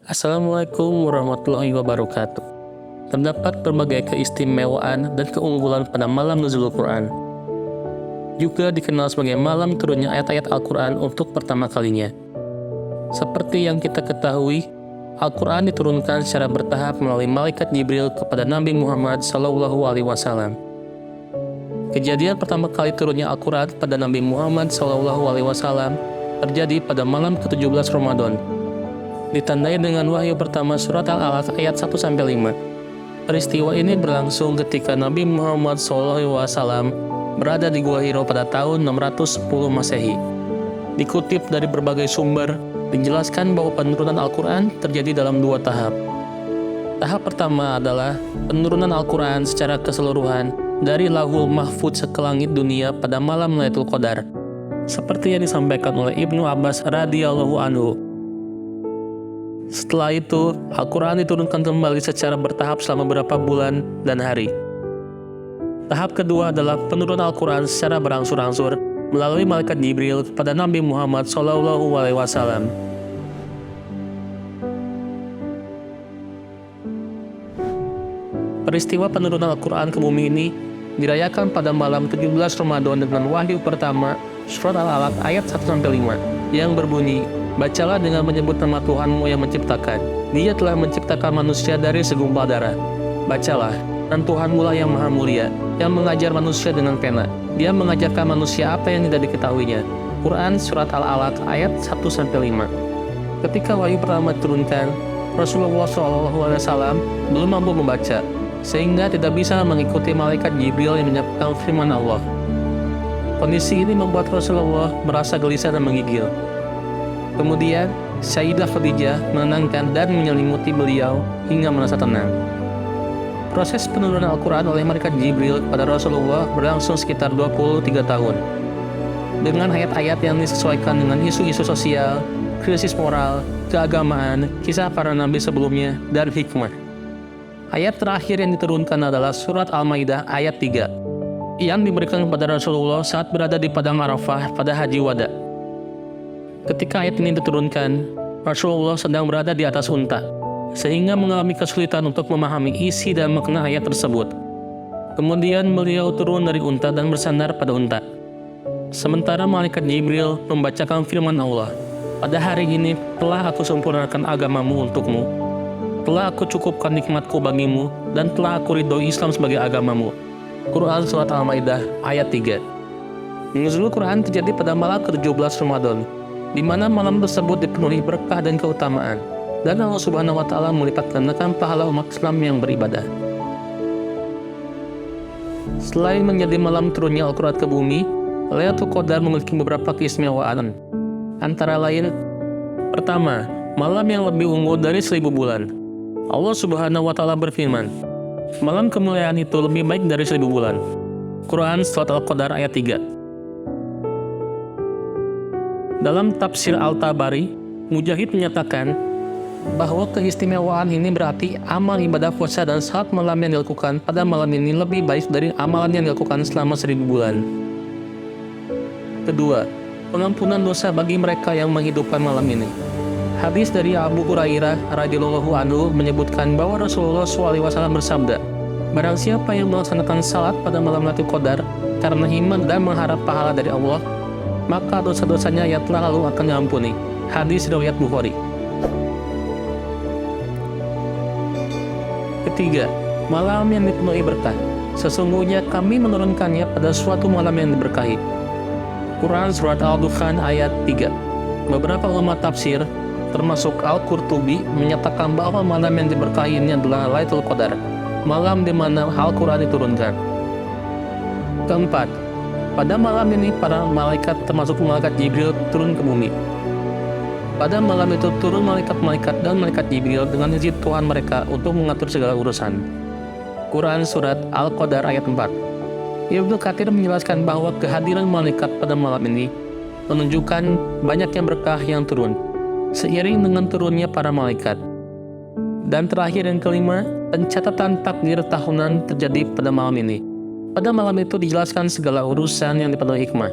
Assalamualaikum warahmatullahi wabarakatuh. Terdapat berbagai keistimewaan dan keunggulan pada malam nuzulul Quran. Juga dikenal sebagai malam turunnya ayat-ayat Al-Quran untuk pertama kalinya. Seperti yang kita ketahui, Al-Quran diturunkan secara bertahap melalui malaikat Jibril kepada Nabi Muhammad SAW. Kejadian pertama kali turunnya Al-Quran pada Nabi Muhammad SAW terjadi pada malam ke-17 Ramadan, ditandai dengan wahyu pertama surat Al-Alaq ayat 1-5. Peristiwa ini berlangsung ketika Nabi Muhammad SAW berada di Gua Hiro pada tahun 610 Masehi. Dikutip dari berbagai sumber, dijelaskan bahwa penurunan Al-Quran terjadi dalam 2 tahap. Tahap pertama adalah penurunan Al-Quran secara keseluruhan dari Lauhul Mahfudz ke langit dunia pada malam Lailatul Qadar, seperti yang disampaikan oleh Ibnu Abbas radhiyallahu anhu. Setelah itu, Al-Quran diturunkan kembali secara bertahap selama beberapa bulan dan hari. Tahap kedua adalah penurunan Al-Quran secara berangsur-angsur melalui malaikat Jibril kepada Nabi Muhammad SAW. Peristiwa penurunan Al-Quran ke bumi ini dirayakan pada malam 17 Ramadan dengan wahyu pertama surat Al-Alaq ayat 1-5 yang berbunyi, "Bacalah dengan menyebut nama Tuhanmu yang menciptakan. Dia telah menciptakan manusia dari segumpal darah. Bacalah, dan Tuhanmu lah yang maha mulia, yang mengajar manusia dengan pena. Dia mengajarkan manusia apa yang tidak diketahuinya." Quran Surat Al-Alaq ayat 1-5. Ketika wahyu pertama diturunkan, Rasulullah SAW belum mampu membaca, sehingga tidak bisa mengikuti malaikat Jibril yang menyampaikan firman Allah. Kondisi ini membuat Rasulullah merasa gelisah dan menggigil. Kemudian, Sayyidah Khadijah menenangkan dan menyelimuti beliau hingga merasa tenang. Proses penurunan Al-Quran oleh malaikat Jibril kepada Rasulullah berlangsung sekitar 23 tahun. Dengan ayat-ayat yang disesuaikan dengan isu-isu sosial, krisis moral, keagamaan, kisah para nabi sebelumnya, dan hikmah. Ayat terakhir yang diturunkan adalah surat Al-Maidah ayat 3, yang diberikan kepada Rasulullah saat berada di Padang Arafah pada Haji Wada. Ketika ayat ini diturunkan, Rasulullah sedang berada di atas unta, sehingga mengalami kesulitan untuk memahami isi dan makna ayat tersebut. Kemudian beliau turun dari unta dan bersandar pada unta. Sementara malaikat Jibril membacakan firman Allah, "Pada hari ini telah aku sempurnakan agamamu untukmu, telah aku cukupkan nikmatku bagimu, dan telah aku ridhoi Islam sebagai agamamu." Quran Surat Al-Maidah ayat 3. Nuzulul Quran terjadi pada malam ke-17 Ramadan, di mana malam tersebut dipenuhi berkah dan keutamaan, dan Allah Subhanahu wa Ta'ala melipat gandakan pahala umat Islam yang beribadah. Selain menjadi malam turunnya Al-Quran ke bumi, Lailatul Qadar memiliki beberapa keistimewaan. Antara lain, pertama, malam yang lebih unggul dari 1000 bulan. Allah Subhanahu wa Ta'ala berfirman, "Malam kemuliaan itu lebih baik dari 1000 bulan." Quran Surat Al-Qadar ayat 3. Dalam tafsir Al-Tabari, Mujahid menyatakan bahwa keistimewaan ini berarti amal ibadah puasa dan salat malam yang dilakukan pada malam ini lebih baik dari amalan yang dilakukan selama 1000 bulan. Kedua, pengampunan dosa bagi mereka yang menghidupkan malam ini. Hadis dari Abu Hurairah radhiyallahu anhu menyebutkan bahwa Rasulullah SAW bersabda, "Barang siapa yang melaksanakan salat pada malam Lailatul Qadar karena iman dan mengharap pahala dari Allah, maka dosa-dosanya yang telah lalu akan diampuni." Hadis riwayat Bukhari. Ketiga, malam yang dipenuhi berkah. Sesungguhnya kami menurunkannya pada suatu malam yang diberkahi. Quran Surat Al-Dukhan ayat 3. Beberapa ulama tafsir, termasuk Al-Qurtubi, menyatakan bahwa malam yang diberkahi ini adalah Lailatul Qadar, malam di mana Al-Quran diturunkan. Keempat, pada malam ini para malaikat termasuk malaikat Jibril turun ke bumi. Pada malam itu turun malaikat-malaikat dan malaikat Jibril dengan izin Tuhan mereka untuk mengatur segala urusan. Quran Surat Al-Qadar ayat 4. Ibnu Katsir menjelaskan bahwa kehadiran malaikat pada malam ini menunjukkan banyaknya berkah yang turun, seiring dengan turunnya para malaikat. Dan terakhir yang kelima, pencatatan takdir tahunan terjadi pada malam ini. Pada malam itu dijelaskan segala urusan yang dipenuhi hikmah.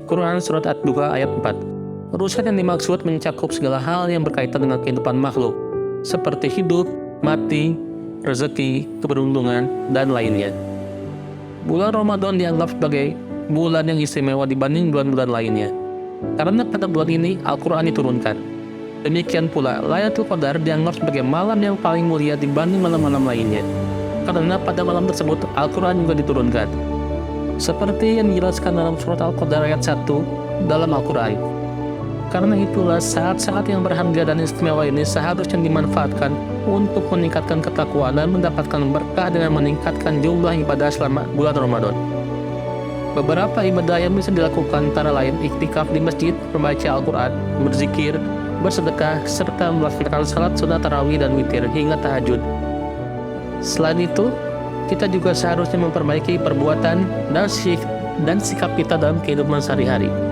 Quran Surat Ad-Duha ayat 4. Urusan yang dimaksud mencakup segala hal yang berkaitan dengan kehidupan makhluk, seperti hidup, mati, rezeki, keberuntungan, dan lainnya. Bulan Ramadan dianggap sebagai bulan yang istimewa dibanding bulan-bulan lainnya, karena pada bulan ini Al-Quran diturunkan. Demikian pula, Lailatul Qadar dianggap sebagai malam yang paling mulia dibanding malam-malam lainnya, karena pada malam tersebut Al-Quran juga diturunkan. Seperti yang dijelaskan dalam surat Al-Qadar ayat 1 dalam Al-Quran. Karena itulah saat-saat yang berharga dan istimewa ini seharusnya dimanfaatkan untuk meningkatkan ketakwaan dan mendapatkan berkah dengan meningkatkan jumlah ibadah selama bulan Ramadan. Beberapa ibadah yang bisa dilakukan antara lain iktikaf di masjid, membaca Al-Quran, berzikir, bersedekah, serta melaksanakan salat sunat tarawih dan witir hingga tahajud. Selain itu, kita juga seharusnya memperbaiki perbuatan dan sikap kita dalam kehidupan sehari-hari.